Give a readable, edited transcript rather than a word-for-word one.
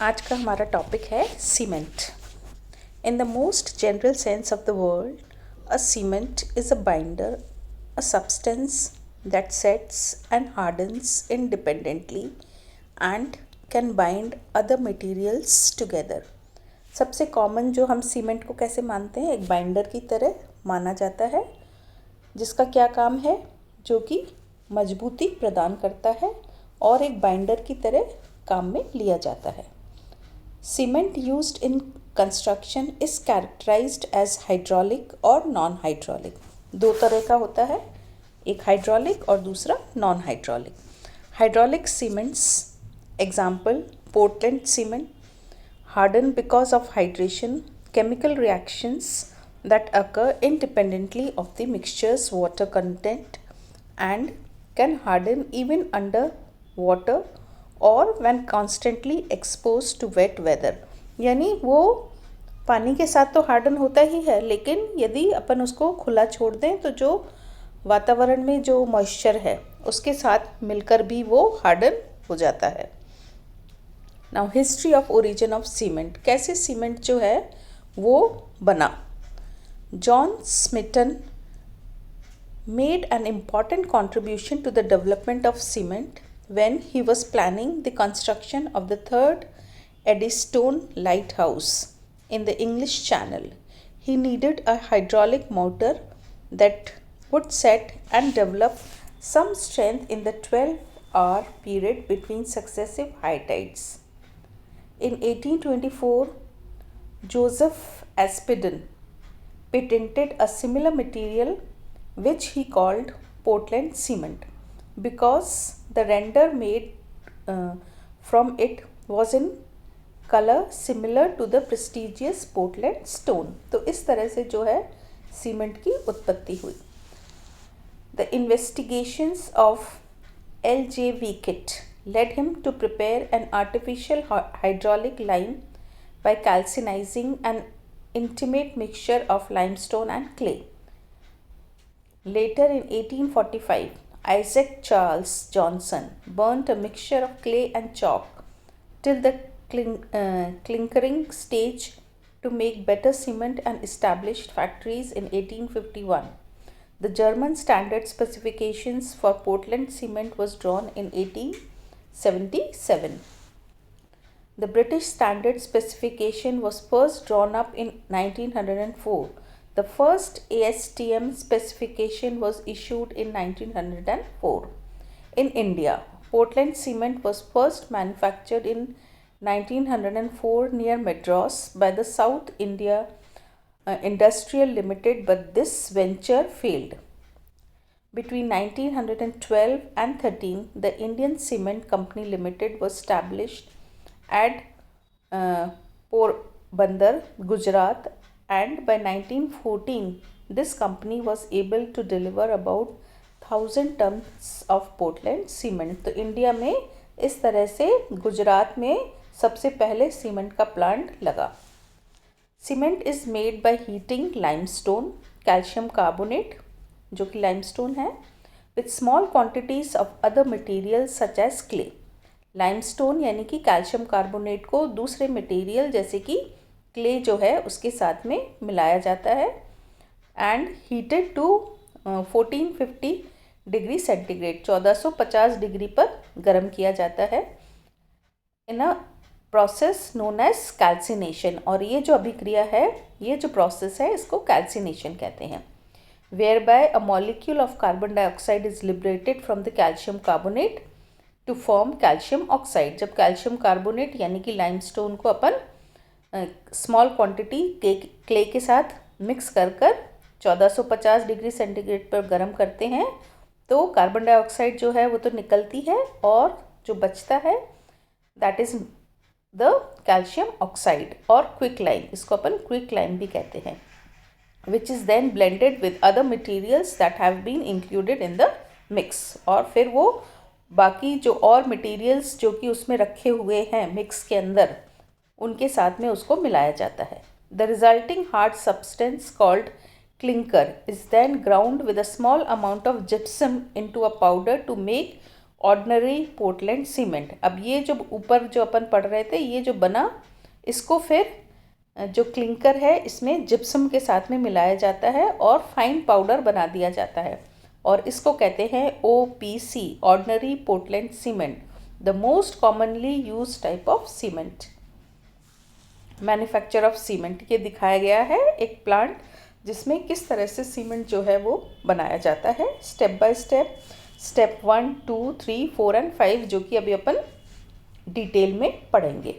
आज का हमारा टॉपिक है cement. In the most general sense of the word, a cement is a binder, a substance that sets and hardens independently and can bind other materials together. सबसे common जो हम cement को कैसे मानते हैं, एक बाइंडर की तरह माना जाता है, जिसका क्या काम है, जो कि मजबूती प्रदान करता है और एक बाइंडर की तरह काम में लिया जाता है। Cement used in construction is characterized as hydraulic और non-hydraulic। दो तरह का होता है, एक हाइड्रोलिक और दूसरा non hydraulic. Hydraulic cements example Portland cement harden because of hydration, chemical reactions that occur independently of the mixture's water content and can harden even under water और when constantly exposed to wet weather। यानी वो पानी के साथ तो harden होता ही है, लेकिन यदि अपन उसको खुला छोड़ दें तो जो वातावरण में जो मॉइस्चर है उसके साथ मिलकर भी वो हार्डन हो जाता है। Now history of origin of cement, कैसे सीमेंट जो है वो बना। John Smeaton made an important contribution to the development of cement when he was planning the construction of the third Eddystone lighthouse in the English Channel. He needed a hydraulic motor that would set and develop some strength in the 12-hour period between successive high tides. In 1824, Joseph Aspdin patented a similar material which he called Portland cement because the render made from it was in color similar to the prestigious Portland stone। तो इस तरह से जो है cement की उत्पत्ति हुई। The investigations of L.J. Wickett led him to prepare an artificial hydraulic lime by calcinizing an intimate mixture of limestone and clay. Later in 1845, Isaac Charles Johnson burnt a mixture of clay and chalk till the clinkering stage to make better cement and established factories in 1851. The German standard specifications for Portland cement was drawn in 1877. The British standard specification was first drawn up in 1904. The first ASTM specification was issued in 1904. In India, Portland cement was first manufactured in 1904 near Madras by the South India Industrial Limited, but this venture failed. Between 1912 and 13, the Indian Cement Company Limited was established at Porbandar, Gujarat, and by 1914 this company was able to deliver about 1000 tons of Portland cement। तो India में इस तरह से गुजरात में सबसे पहले cement का plant लगा। Cement is made by heating limestone, calcium carbonate जो कि लाइमस्टोन है, with small quantities of other material such as clay. Limestone यानी कि कैल्शियम कार्बोनेट को दूसरे मटेरियल जैसे कि क्ले जो है उसके साथ में मिलाया जाता है and heated to 1450 degree centigrade, 1450 degree पर गर्म किया जाता है in a process known as calcination. और ये जो अभिक्रिया है, ये जो प्रोसेस है, इसको कैल्सिनेशन कहते हैं। Whereby a molecule of carbon dioxide is liberated from the calcium carbonate to form calcium oxide. जब कैल्शियम कार्बोनेट यानी कि लाइमस्टोन को अपन स्मॉल क्वांटिटी क्ले के साथ मिक्स कर 1450 डिग्री सेंटीग्रेड पर गर्म करते हैं तो कार्बन डाइऑक्साइड जो है वो तो निकलती है और जो बचता है that is the calcium oxide और क्विक लाइम, इसको अपन क्विक लाइम भी कहते हैं, which is then blended with other materials that have been included in the mix. और फिर वो बाकी जो और मटीरियल्स जो कि उसमें रखे हुए हैं मिक्स के अंदर, उनके साथ में उसको मिलाया जाता है। The resulting hard substance called clinker is then ground with a small amount of gypsum into a powder to make ordinary Portland cement. अब ये जो ऊपर जो अपन पढ़ रहे थे, ये जो बना, इसको फिर जो क्लिंकर है इसमें जिप्सम के साथ में मिलाया जाता है और फाइन पाउडर बना दिया जाता है, और इसको कहते हैं OPC, ordinary Portland cement, the most commonly use type of cement. Manufacture of cement ये दिखाया गया है एक प्लांट जिसमें किस तरह से सीमेंट जो है वो बनाया जाता है step by step, step 1, 2, 3, 4 and 5, जो कि अभी अपन डिटेल में पढ़ेंगे।